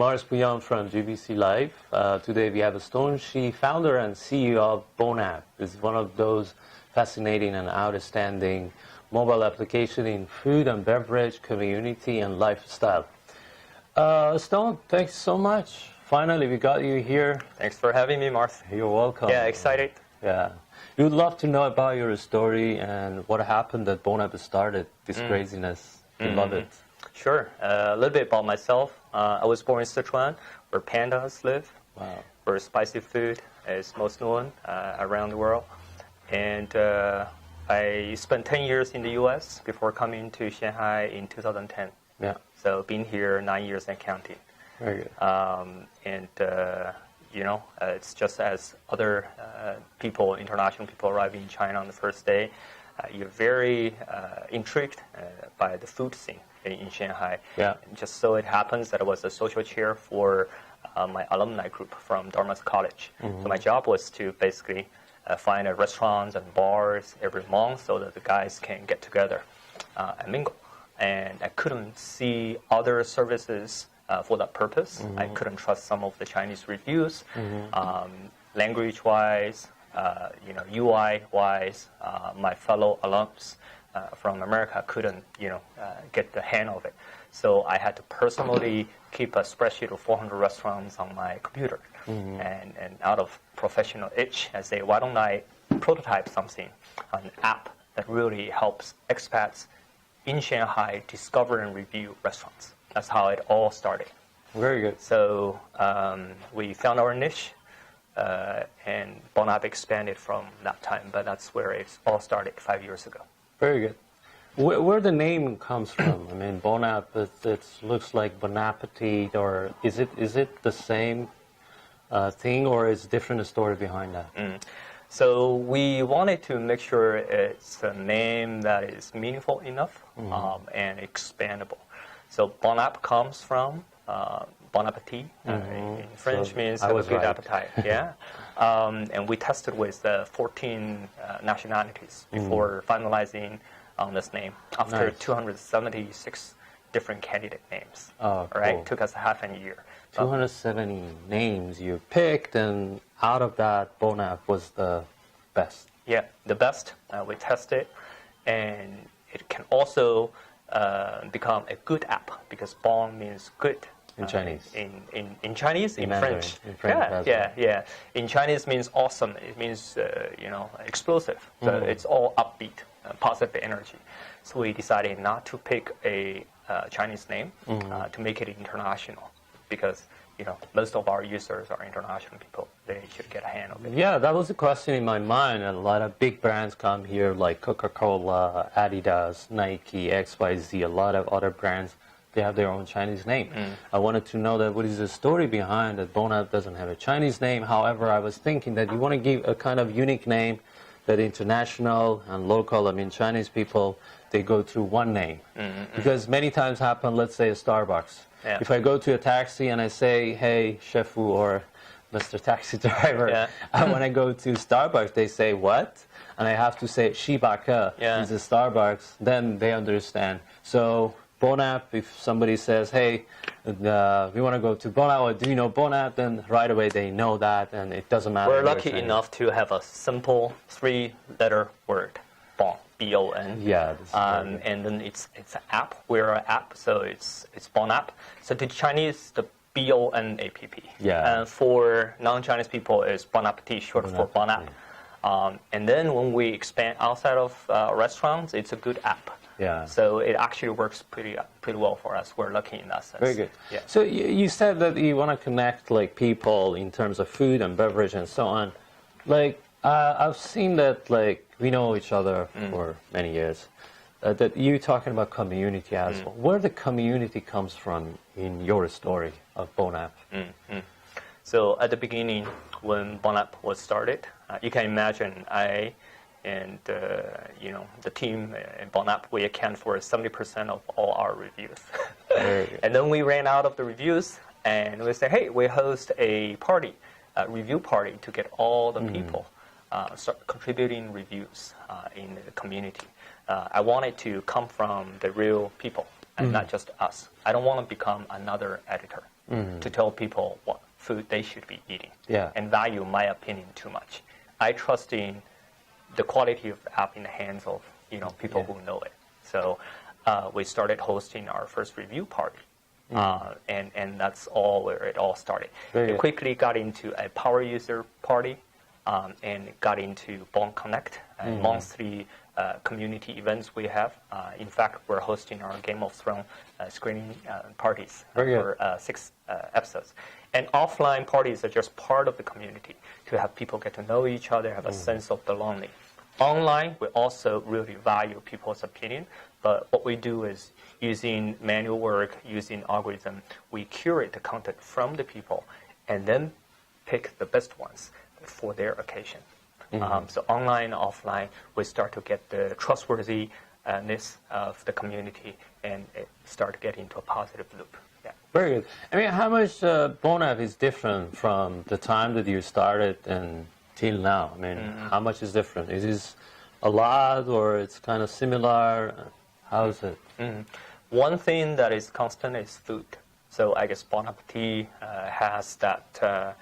Mars Pouyan from GBC Live. Today we have a Stone Shi, founder and CEO of Pouyan. It's one of those fascinating and outstanding mobile application in food and beverage, community, and lifestyle. Stone, thanks so much. Finally, we got you here. Thanks for having me, Mars. You're welcome. Yeah, excited. Yeah. We would love to know about your story and what happened that Pouyan started this craziness. We love it. Sure. A little bit about myself. I was born in Sichuan, where pandas live, where spicy food is most known around the world. And I spent 10 years in the U.S. before coming to Shanghai in 2010. Yeah. So been here 9 years and counting. Very good. It's just as other people, international people arriving in China on the first day, you're very intrigued by the food scene in Shanghai. Yeah. And just so it happens that I was a social chair for my alumni group from Dartmouth College. So my job was to basically find restaurants and bars every month so that the guys can get together and mingle. And I couldn't see other services for that purpose. I couldn't trust some of the Chinese reviews, language-wise, UI-wise. My fellow alums from America couldn't, get the hang of it. So I had to personally keep a spreadsheet of 400 restaurants on my computer. And out of professional itch, I say, why don't I prototype something, an app that really helps expats in Shanghai discover and review restaurants. That's how it all started. Very good. So we found our niche, and Pouyan expanded from that time, but that's where it all started 5 years ago. Very good. Where the name comes from? I mean, Pouyan, it looks like Bon Appetit, or is it the same thing, or is different a story behind that? So we wanted to make sure it's a name that is meaningful enough and expandable. So Bon App comes from Bon Appetit. In French means have a good appetite. Yeah. And we tested with 14 nationalities before finalizing on this name after 276 different candidate names. Oh, cool. Right? Took us half a year. 270 names you picked, and out of that, Pouyan was the best. Yeah, the best. We tested, and it can also become a good app because Bon means good. In Chinese. In Chinese, in French. In French. Yeah. In Chinese means awesome. It means explosive. So it's all upbeat, positive energy. So we decided not to pick a Chinese name to make it international, because most of our users are international people. They should get a hand of it. Yeah, that was a question in my mind. And a lot of big brands come here, like Coca-Cola, Adidas, Nike, XYZ, a lot of other brands. They have their own Chinese name. I wanted to know that what is the story behind that Pouyan doesn't have a Chinese name. However, I was thinking that you want to give a kind of unique name that international and local, I mean Chinese people, they go through one name. Because many times happen, let's say a Starbucks. Yeah. If I go to a taxi and I say, hey, chef or Mr. Taxi Driver, and when I go to Starbucks, they say, what? And I have to say, Shibaka is a Starbucks, then they understand. So Pouyan, if somebody says, hey, we want to go to Pouyan, or do you know Pouyan, then right away they know that, and it doesn't matter. We're lucky enough to have a simple 3-letter word, Bon, B-O-N. Yeah. And then it's an app. We're an app, so it's Bon App. So to Chinese, the B-O-N-A-P-P. Yeah. And for non-Chinese people, it's Bon Appetit, short for Bon App. And then when we expand outside of restaurants, it's a good app. Yeah. So it actually works pretty well for us. We're lucky in that sense. Very good. Yeah. So you said that you want to connect people in terms of food and beverage and so on. I've seen that we know each other for many years. That you're talking about community as well. Where the community comes from in your story of Pouyan? So at the beginning, when Pouyan was started, you can imagine I and the team in Pouyan, we account for 70% of all our reviews. And then we ran out of the reviews, and we said, hey, we host a party, a review party, to get all the people start contributing reviews in the community. I want it to come from the real people and not just us. I don't want to become another editor. to tell people what food they should be eating and value my opinion too much. I trust in the quality of the app in the hands of people who know it. So we started hosting our first review party. And that's all where it all started. It quickly got into a power user party and got into Bond Connect, monthly community events we have. In fact, we're hosting our Game of Thrones screening parties for 6 episodes. And offline parties are just part of the community to have people get to know each other, have a sense of belonging. Online, we also really value people's opinion, but what we do is using manual work, using algorithm, we curate the content from the people and then pick the best ones for their occasion. So online, offline, we start to get the trustworthiness of the community and it start getting into a positive loop. Yeah. Very good. I mean, how much Bon App is different from the time that you started and till now? I mean, how much is different? Is this a lot or it's kind of similar? How is it? One thing that is constant is food. So I guess Bon Appetit has that,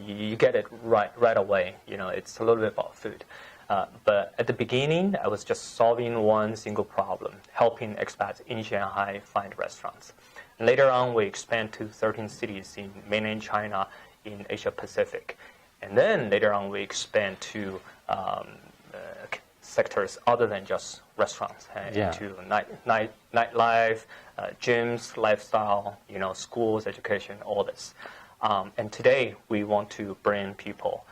you get it right away. It's a little bit about food. But at the beginning, I was just solving one single problem, helping expats in Shanghai find restaurants. And later on, we expand to 13 cities in mainland China, in Asia Pacific. And then later on, we expand to sectors other than just restaurants, into nightlife, gyms, lifestyle, schools, education, all this. And today, we want to bring people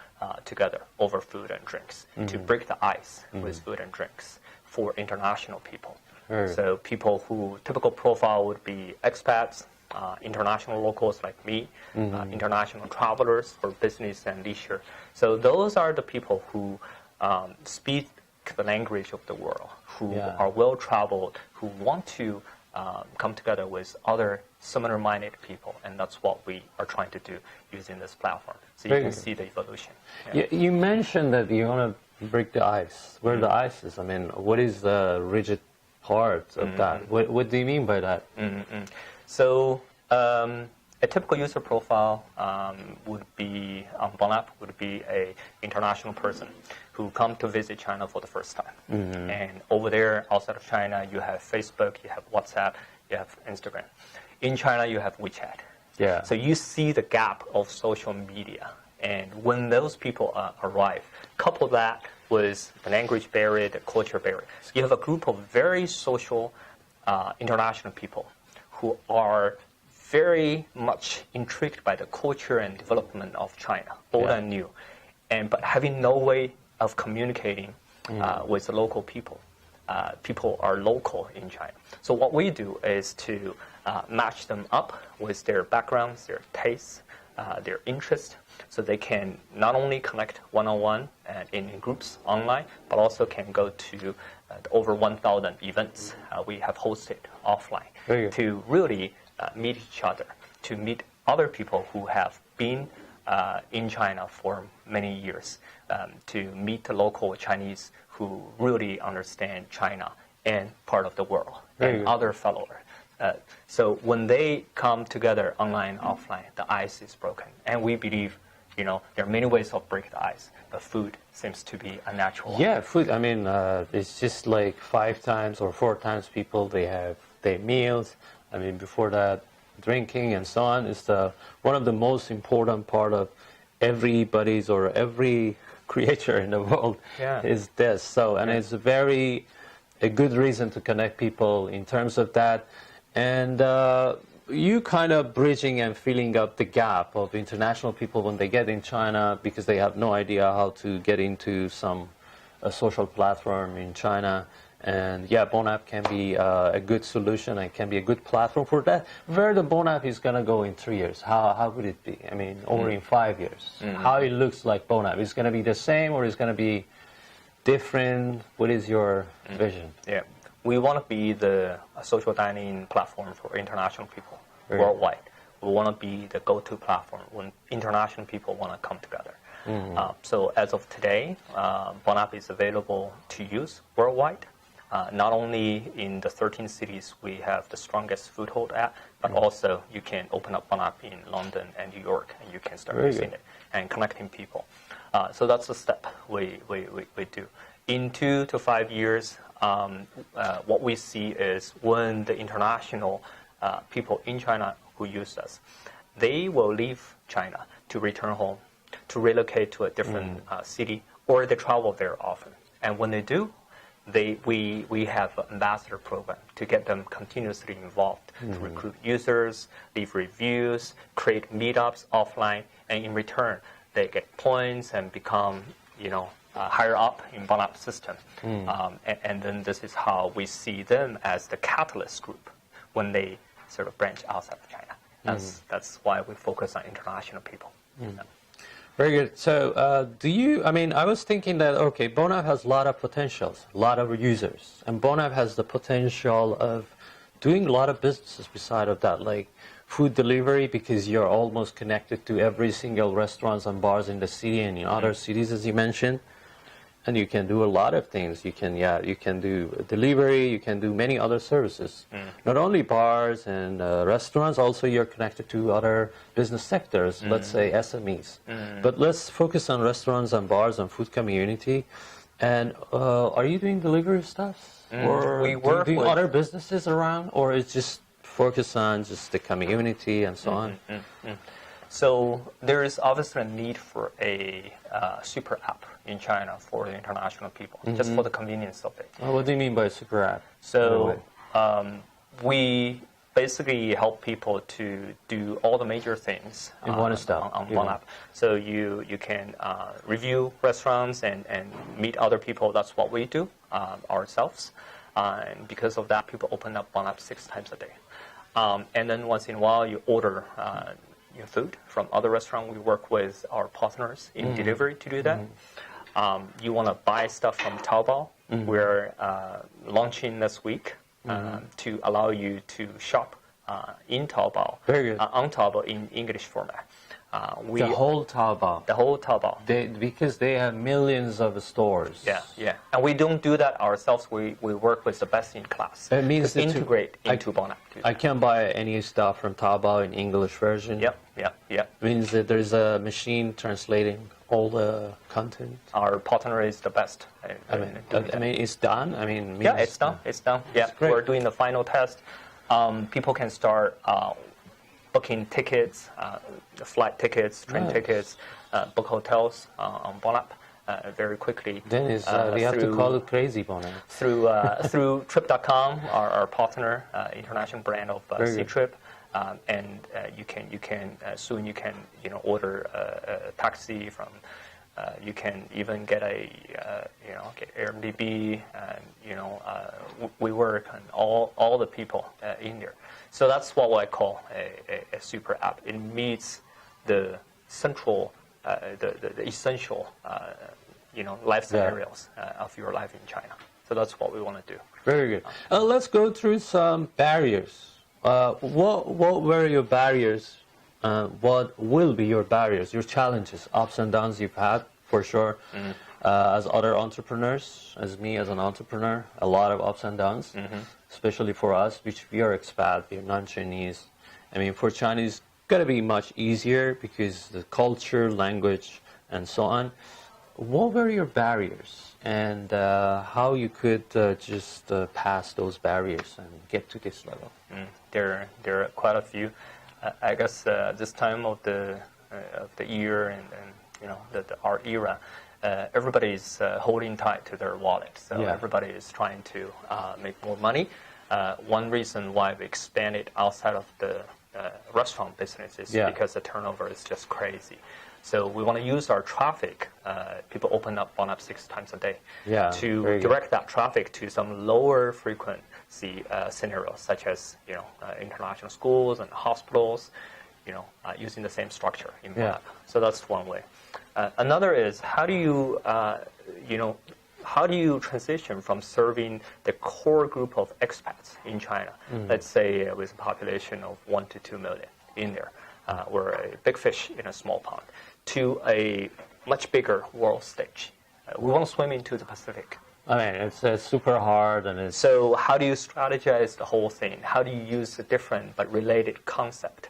together over food and drinks to break the ice with food and drinks for international people. So people who typical profile would be expats, international locals like me, international travelers for business and leisure. So those are the people who speak the language of the world, who are well-traveled, who want to come together with other similar-minded people, and that's what we are trying to do using this platform. So you can see the evolution. You mentioned that you want to break the ice. Where the ice is? I mean, what is the rigid part of that? What do you mean by that? So a typical user profile would be on Bon App would be a international person who come to visit China for the first time. And over there, outside of China, you have Facebook, you have WhatsApp, you have Instagram. In China, you have WeChat. So you see the gap of social media. And when those people arrive, couple that with the language barrier, the culture barrier, you have a group of very social international people who are very much intrigued by the culture and development of China, old and new, but having no way of communicating with the local people. People are local in China. So what we do is to match them up with their backgrounds, their tastes, their interests, so they can not only connect one-on-one and in groups online, but also can go to over 1,000 events we have hosted offline to really meet each other, to meet other people who have been in China for many years, to meet the local Chinese who really understand China and part of the world, and other followers. So when they come together online, offline, the ice is broken. And we believe, there are many ways of breaking the ice, but food seems to be a natural one. Yeah, food. I mean, it's just like 5 times or 4 times people, they have their meals. I mean, before that, drinking and so on is one of the most important part of everybody's or every creature in the world is this. So, and it's a good reason to connect people in terms of that. And you kind of bridging and filling up the gap of international people when they get in China because they have no idea how to get into a social platform in China. And Bon App can be a good solution and can be a good platform for that. Where the Bon App is going to go in 3 years? How would it be? I mean, or in 5 years? How it looks like Bon App? Is it going to be the same or is it going to be different? What is your vision? Yeah, we want to be the social dining platform for international people worldwide. We want to be the go-to platform when international people want to come together. So as of today, Bon App is available to use worldwide. Not only in the 13 cities we have the strongest foothold at, but also you can open up Bon App in London and New York, and you can start using it and connecting people. So that's the step we do. In 2 to 5 years, what we see is when the international people in China who use us, they will leave China to return home, to relocate to a different city, or they travel there often. And when they do, we have an ambassador program to get them continuously involved, to recruit users, leave reviews, create meetups offline, and in return, they get points and become, higher up in Bon App system. And then this is how we see them as the catalyst group when they sort of branch outside of China. That's why we focus on international people. Yeah. Very good. So I was thinking that, okay, Bon App has a lot of potentials, a lot of users, and Bon App has the potential of doing a lot of businesses beside of that, like food delivery, because you're almost connected to every single restaurants and bars in the city and in other cities, as you mentioned. And you can do a lot of things. You can do delivery. You can do many other services. Not only bars and restaurants. Also, you're connected to other business sectors. Let's say SMEs. But let's focus on restaurants and bars and food community. And are you doing delivery stuff, or we work do with other businesses around, or it's just focus on just the community and so on? So there is obviously a need for a super app in China for the international people, just for the convenience of it. What do you mean by super app? So we basically help people to do all the major things in one stop on one app. So you can review restaurants and meet other people. That's what we do ourselves. And because of that, people open up Bon App 6 times a day. And then once in a while, you order your food from other restaurants. We work with our partners in delivery to do that. You want to buy stuff from Taobao. We're launching this week to allow you to shop in Taobao, on Taobao in English format. The whole Taobao. The whole Taobao. Because they have millions of stores. Yeah. And we don't do that ourselves. We work with the best in class. It means to integrate into Bon App. I can't buy any stuff from Taobao in English version. Yep. Means that there's a machine translating all the content. Our partner is the best. It's done. It's done. Yeah, we're doing the final test. People can start booking tickets, flight tickets, train tickets, book hotels on Bon App very quickly. Then we have to call it Crazy Bon App. Through Trip.com, our partner, international brand of C-Trip. And you can soon order a taxi from. You can even get get Airbnb, and we work on all the people in there. So that's what I call a super app. It meets the central, the essential, life scenarios of your life in China. So that's what we want to do. Very good. Let's go through some barriers. What were your barriers? What will be your barriers, your challenges, ups and downs you've had, for sure, as other entrepreneurs, as me as an entrepreneur, a lot of ups and downs, especially for us, which we are expat, we are non-Chinese. For Chinese, it's going to be much easier because the culture, language, and so on. What were your barriers, and how you could just pass those barriers and get to this level? There are quite a few. I guess this time of the year and our era, everybody is holding tight to their wallet. So everybody is trying to make more money. One reason why we expanded outside of the restaurant business is because the turnover is just crazy. So we want to use our traffic. People open up Bon App 6 times a day to direct that traffic to some lower frequency scenarios, such as international schools and hospitals. Using the same structure in Bon App. So that's one way. Another is how do you transition from serving the core group of expats in China? Let's say with a population of 1 to 2 million in there. We're a big fish in a small pond, to a much bigger world stage. We want to swim into the Pacific. I mean, it's super hard, and it's So how do you strategize the whole thing? How do you use a different but related concept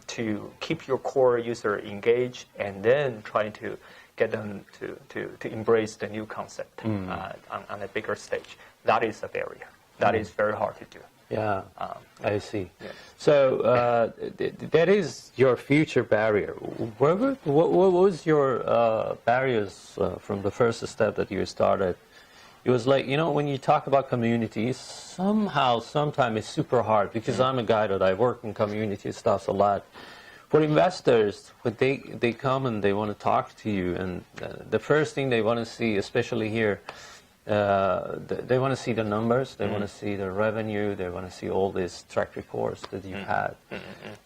to keep your core user engaged and then trying to get them to embrace the new concept on a bigger stage? That is a barrier. That is very hard to do. Yeah, I see. Yeah. So that is your future barrier. What was your barriers from the first step that you started? It was like, when you talk about communities, sometimes it's super hard, because I'm a guy that I work in community stuff a lot. For investors, when they come and they want to talk to you, and the first thing they want to see, especially here, they want to see the numbers, they want to see the revenue, they want to see all these track reports that you've had.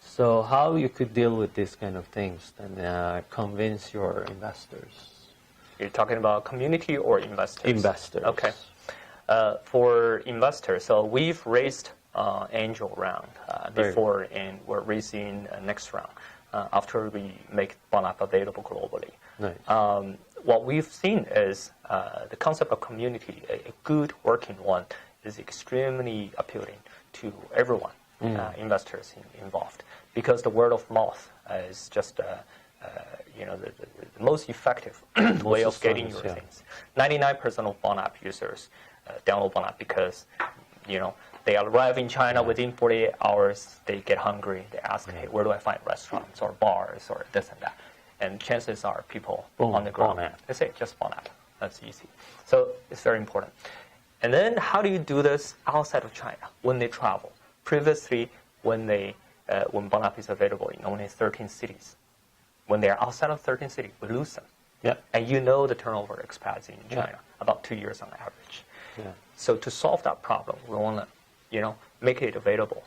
So how you could deal with these kind of things and convince your investors? You're talking about community or investors? Investors. Okay. For investors, so we've raised angel round before, and we're raising next round after we make Pouyan available globally. Nice. What we've seen is the concept of community, a good working one, is extremely appealing to everyone, investors involved, because the word of mouth is just the most effective way of getting your things. 99% of Pouyan users download Pouyan because they arrive in China within 48 hours. They get hungry. They ask, "Hey, where do I find restaurants or bars or this and that?" And chances are people on the ground, they say, just Pouyan. That's easy. So it's very important. And then how do you do this outside of China when they travel? Previously, when Pouyan is available in only 13 cities, when they are outside of 13 cities, we lose them. Yeah. And the turnover expats in China, about 2 years on average. Yeah. So to solve that problem, we want to, make it available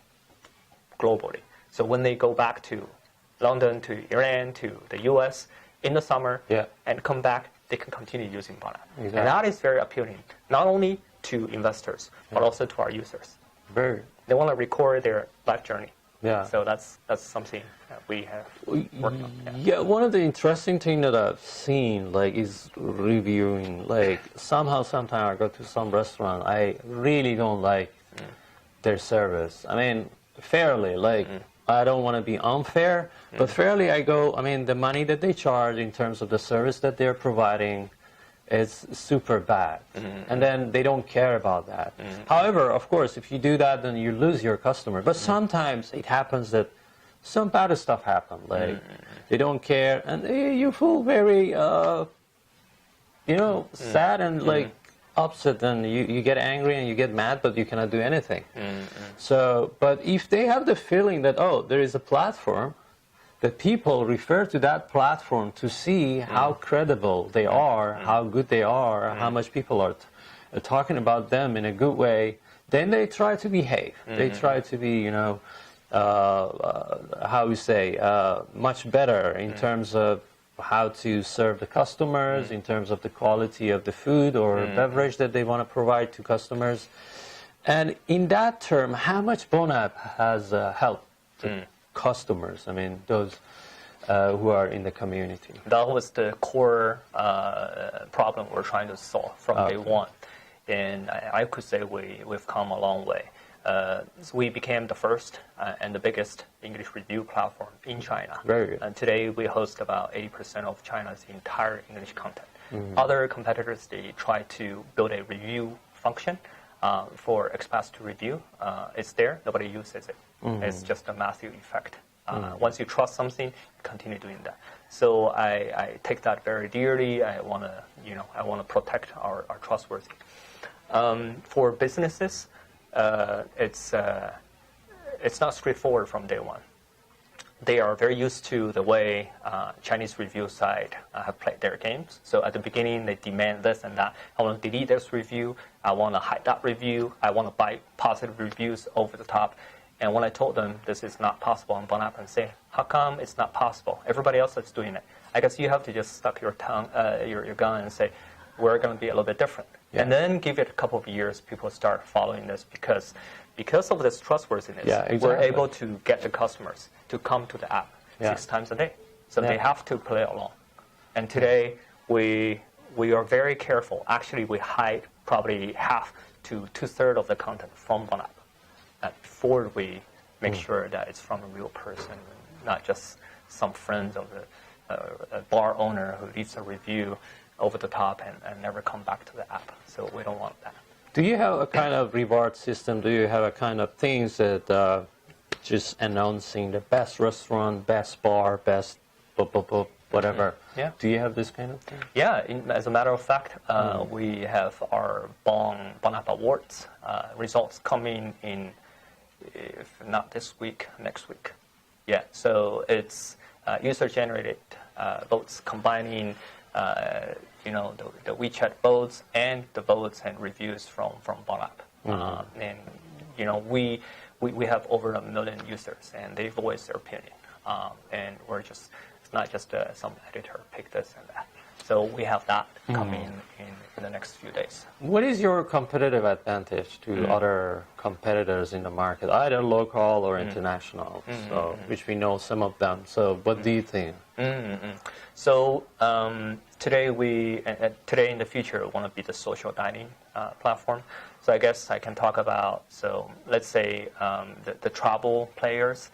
globally. So when they go back to London, to Iran, to the US in the summer, and come back, they can continue using Pouyan. Exactly. And that is very appealing, not only to investors, but also to our users. They want to record their life journey. Yeah. So that's something that we have worked on. Yeah, one of the interesting things that I've seen, is reviewing, sometimes I go to some restaurant, I really don't like their service. I mean, fairly, I don't want to be unfair, but fairly the money that they charge in terms of the service that they're providing is super bad. And then they don't care about that. However, of course, if you do that, then you lose your customer. But sometimes it happens that some bad stuff happens. They don't care, and you feel very, sad and upset, and you get angry and you get mad, but you cannot do anything. So, but if they have the feeling that, there is a platform, that people refer to that platform to see how credible they are, how good they are, how much people are talking about them in a good way, then they try to behave. They try to be, much better in terms of how to serve the customers, in terms of the quality of the food or beverage that they want to provide to customers. And in that term, how much Pouyan has helped customers, those who are in the community? That was the core problem we're trying to solve from day one. And I could say we've come a long way. So we became the first and the biggest English review platform in China. Very good. And today we host about 80% of China's entire English content. Other competitors, they try to build a review function for expats to review. It's there, nobody uses it. It's just a Matthew effect. Once you trust something, continue doing that. So I take that very dearly. I want to protect our trustworthy. For businesses, it's not straightforward from day one. They are very used to the way Chinese review site have played their games. So at the beginning, they demand this and that. I want to delete this review. I want to hide that review. I want to buy positive reviews over the top. And when I told them this is not possible on Pouyan and say, how come it's not possible? Everybody else is doing it. I guess you have to just stuck your tongue, your gun, and say, we're going to be a little bit different. Yeah. And then give it a couple of years, people start following this because of this trustworthiness, we're able to get the customers to come to the app 6 times a day. So they have to play along. And today, we are very careful. Actually, we hide probably half to 2/3 of the content from Bon App before we make sure that it's from a real person, not just some friends of a bar owner who leaves a review over the top and never come back to the app. So we don't want that. Do you have a kind of reward system? Do you have a kind of things that just announcing the best restaurant, best bar, best whatever? Yeah. Do you have this kind of thing? Yeah, as a matter of fact, we have our Bon App Awards results coming in, if not this week, next week. Yeah, so it's user-generated votes combining, the WeChat votes and the votes and reviews from Bon App. And we have over 1 million users, and they voice their opinion. And it's not just some editor pick this and that. So we have that coming in the next few days. What is your competitive advantage to other competitors in the market, either local or international? So, which we know some of them. So, what do you think? So today in the future, we want to be the social dining platform. So I guess I can talk about, so let's say the travel players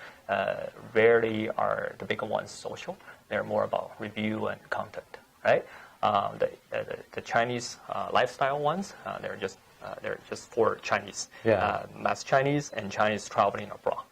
rarely are the bigger ones social. They're more about review and content, right? The Chinese lifestyle ones, they're just for Chinese, mass Chinese and Chinese traveling abroad.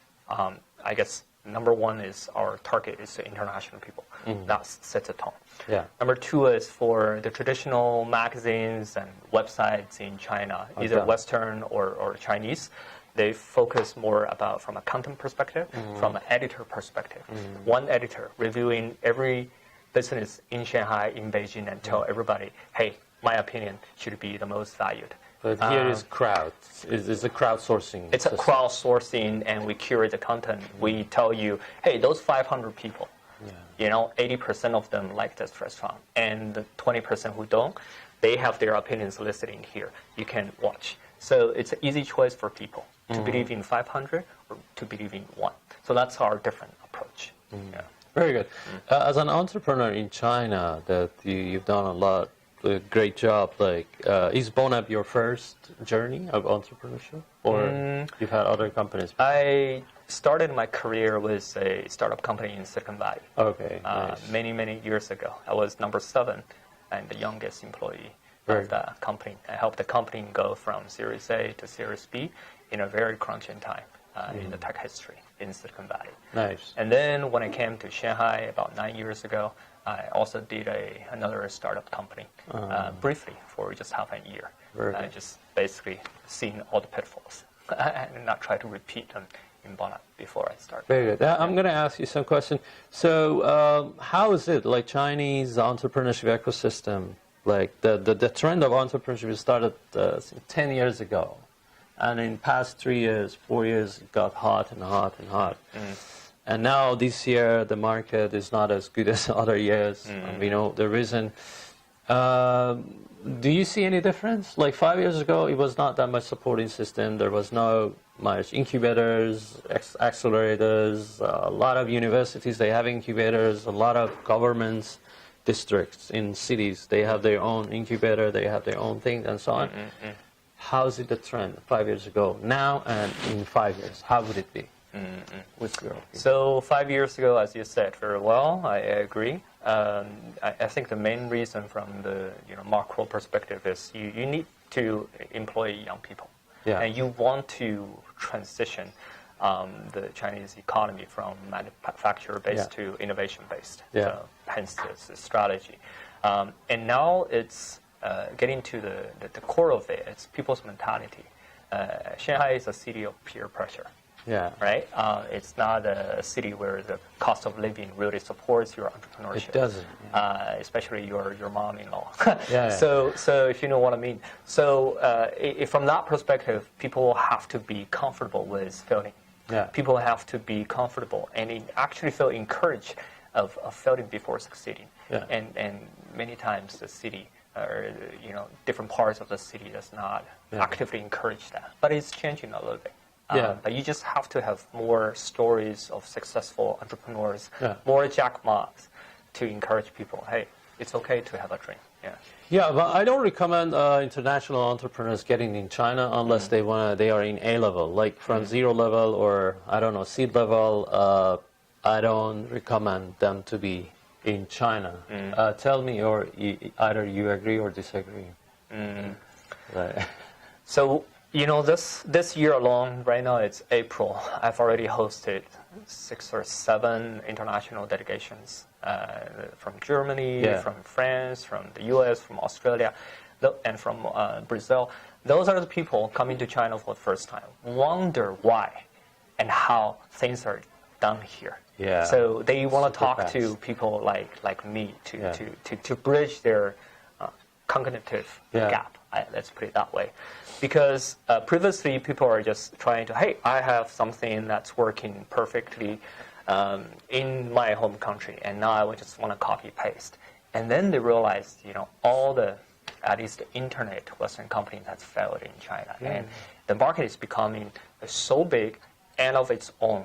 I guess number one is our target is the international people. That sets a tone. Yeah. Number two is for the traditional magazines and websites in China, either Western or Chinese. They focus more about from a content perspective, from an editor perspective. One editor reviewing every business in Shanghai, in Beijing, and tell everybody, hey, my opinion should be the most valued. But here is crowd. It's a crowdsourcing. It's a crowdsourcing, and we curate the content. We tell you, hey, those 500 people, 80% of them like this restaurant, and the 20% who don't, they have their opinions listed in here. You can watch. So it's an easy choice for people to believe in 500 or to believe in one. So that's our different approach. Yeah. Very good. As an entrepreneur in China, that you've done a great job. Like, is Bon App your first journey of entrepreneurship, or you've had other companies? I started my career with a startup company in Silicon Valley. Okay. Nice. Many years ago. I was number 7 and the youngest employee of the company. I helped the company go from Series A to Series B in a very crunching time in the tech history in Silicon Valley. Nice. And then when I came to Shanghai about 9 years ago, I also did another startup company briefly for just half a year. I just basically seen all the pitfalls and not try to repeat them in Bon App before I start. Very good. I'm going to ask you some questions. So how is it, like Chinese entrepreneurship ecosystem, like the trend of entrepreneurship started 10 years ago. And in past 3 years, 4 years, it got hot and hot and hot. And now this year, the market is not as good as other years. We know the reason. Do you see any difference? Like 5 years ago, it was not that much supporting system. There was no much incubators, accelerators. A lot of universities, they have incubators. A lot of governments, districts in cities, they have their own incubator. They have their own thing and so on. How is it the trend 5 years ago, now, and in 5 years? How would it be? What's your opinion? So 5 years ago, as you said very well, I agree. I think the main reason from the macro perspective is you need to employ young people, and you want to transition the Chinese economy from manufacturer-based to innovation-based. So hence the strategy. And now it's getting to the core of it. It's people's mentality. Shanghai is a city of peer pressure. Right? It's not a city where the cost of living really supports your entrepreneurship. It doesn't. Especially your mom-in-law. Yeah. So if you know what I mean. So from that perspective, people have to be comfortable with failing. People have to be comfortable and actually feel encouraged of failing before succeeding. And many times the city or different parts of the city does not actively encourage that. But it's changing a little bit. But you just have to have more stories of successful entrepreneurs, more Jack Ma's to encourage people. Hey, it's okay to have a dream. Yeah. Yeah, but I don't recommend international entrepreneurs getting in China unless they are in A level, like from zero level or I don't know, seed level. I don't recommend them to be in China. Tell me, or either you agree or disagree. Right. So this year alone, right now it's April. I've already hosted 6 or 7 international delegations from Germany, from France, from the U.S., from Australia, and from Brazil. Those are the people coming to China for the first time. Wonder why and how things are done here. Yeah. So they want to talk fast. to people like me to bridge their cognitive gap. Let's put it that way. Because previously people are just trying to, hey, I have something that's working perfectly in my home country, and now I just want to copy paste. And then they realized, all the, at least the internet Western company that's failed in China, and the market is becoming so big and of its own.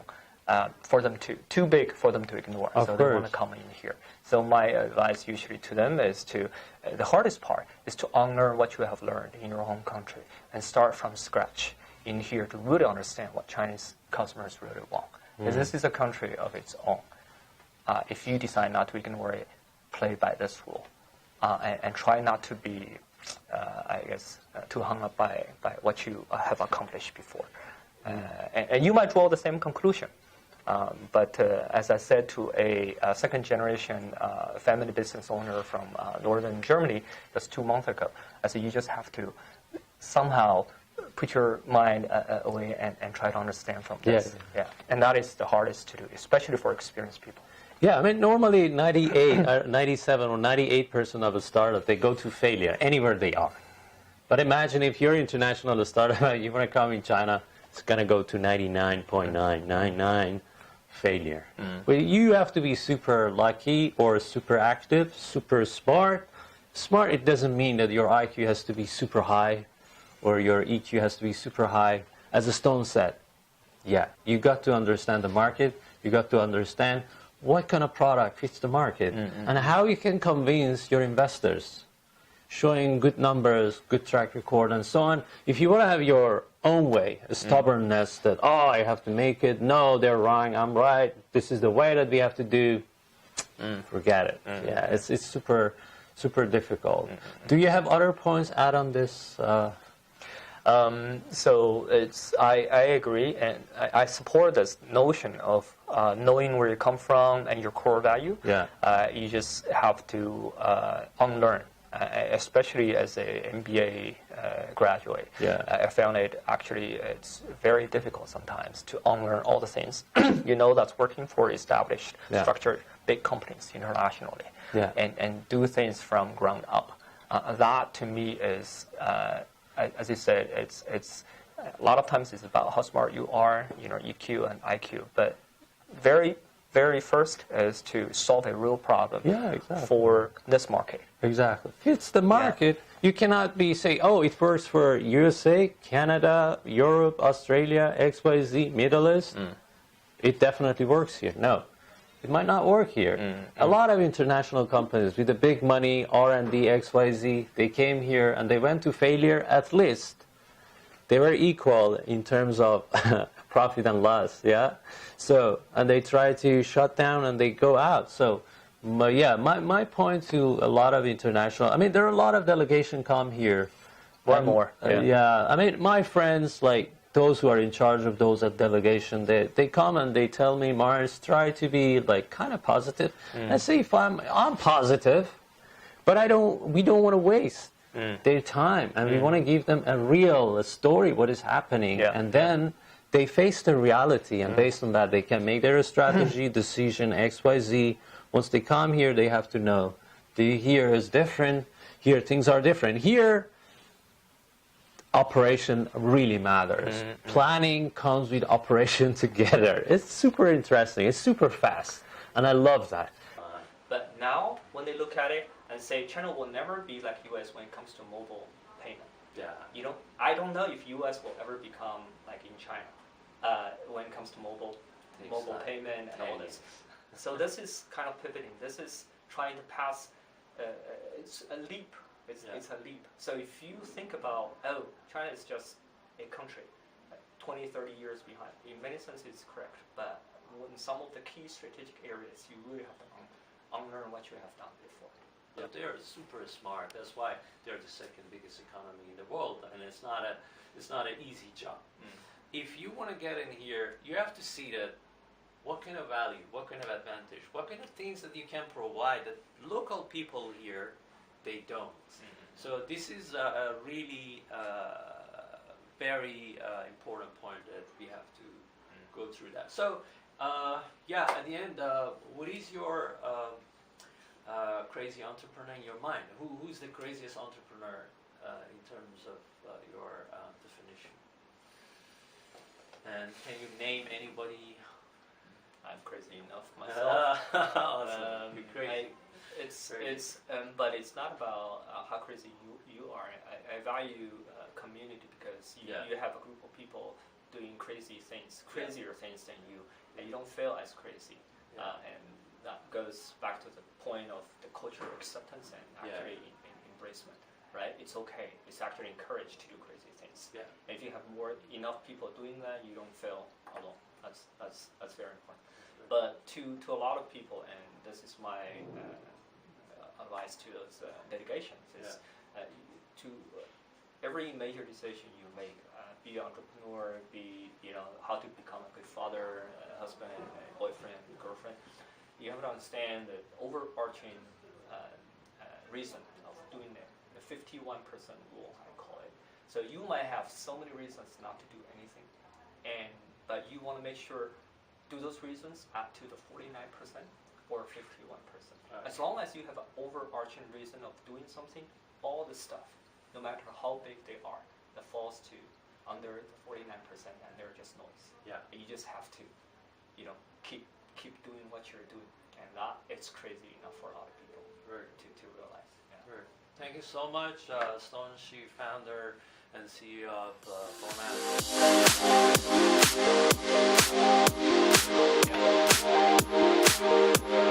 For them too big for them to ignore. So they want to come in here. So my advice usually to them is the hardest part is to unlearn what you have learned in your home country and start from scratch in here to really understand what Chinese customers really want. Because this is a country of its own. If you decide not to ignore it, play by this rule. And try not to be, too hung up by what you have accomplished before. And you might draw the same conclusion. But as I said to a second-generation family business owner from northern Germany just 2 months ago, I said, you just have to somehow put your mind away and try to understand from this. Yeah. And that is the hardest to do, especially for experienced people. Yeah, I mean, normally 98, 97 or 98% of a startup, they go to failure anywhere they are. But imagine if you're international startup, you want to come in China, it's going to go to 99.999 failure. But you have to be super lucky or super active, super smart. Smart, it doesn't mean that your IQ has to be super high or your EQ has to be super high. As a Stone said, you got to understand the market. You got to understand what kind of product fits the market and how you can convince your investors, showing good numbers, good track record, and so on. If you want to have your own way, a stubbornness that, I have to make it, no, they're wrong, I'm right, this is the way that we have to do, forget it. Yeah, it's super, super difficult. Do you have other points add on this? So I agree, and I support this notion of knowing where you come from and your core value. Yeah. You just have to unlearn. Especially as an MBA graduate, I found it's very difficult sometimes to unlearn all the things that's working for established, structured, big companies internationally, and do things from ground up. That to me is, as you said, it's a lot of times it's about how smart you are, EQ and IQ, but very first is to solve a real problem for this market. Exactly. It's the market. You cannot say, it works for USA, Canada, Europe, Australia, XYZ, Middle East. It definitely works here. No, it might not work here. A lot of international companies with the big money, R&D, XYZ, they came here and they went to failure. At least they were equal in terms of profit and loss, So, and they try to shut down and they go out. So, my point to a lot of international, I mean, there are a lot of delegation come here. More. I mean, my friends, like those who are in charge of those at delegation, they come and they tell me, Mars, try to be like kind of positive. I say, if I'm positive, but we don't want to waste their time, and we want to give them a story, what is happening, and then they face the reality, and based on that, they can make their strategy, decision, XYZ. Once they come here, they have to know, here is different, here things are different. Here, operation really matters. Planning comes with operation together. It's super interesting, it's super fast, and I love that. But now, when they look at it and say, China will never be like US when it comes to mobile payment. I don't know if US will ever become like in China when it comes to mobile payment and all this. So this is kind of pivoting. This is trying to pass it's a leap. It's a leap. So if you think about, China is just a country, 20, 30 years behind. In many senses, it's correct. But in some of the key strategic areas, you really have to unlearn what you have done before. Yeah, they're super smart. That's why they're the second biggest economy in the world, and it's not an easy job. If you want to get in here, you have to see that what kind of value, what kind of advantage, what kind of things that you can provide that local people here they don't. So this is a really very important point that we have to go through that. So at the end, what is your crazy entrepreneur in your mind? Who's the craziest entrepreneur in terms of your definition? And can you name anybody? I'm crazy enough myself. Awesome. Great. But it's not about how crazy you are. I value community because you have a group of people doing crazier things than you, and you don't feel as crazy. And that goes back to the point of the cultural acceptance and actually embracement. Right? It's okay. It's actually encouraged to do crazy things. Yeah. And if you have enough people doing that, you don't feel alone. That's very important. But to a lot of people, and this is my advice to those delegations, is to every major decision you make, be an entrepreneur, be how to become a good father, husband, boyfriend, girlfriend, you have to understand the overarching reason of doing it. The 51% rule, I call it. So you might have so many reasons not to do anything, but you want to make sure, do those reasons add to the 49% or 51%? As long as you have an overarching reason of doing something, all the stuff, no matter how big they are, that falls to under the 49%, and they're just noise. Yeah. And you just have to, keep doing what you're doing, and that it's crazy enough for a lot of people to realize. Yeah. Right. Thank you so much, Stone Shi, founder and CEO of Pouyan.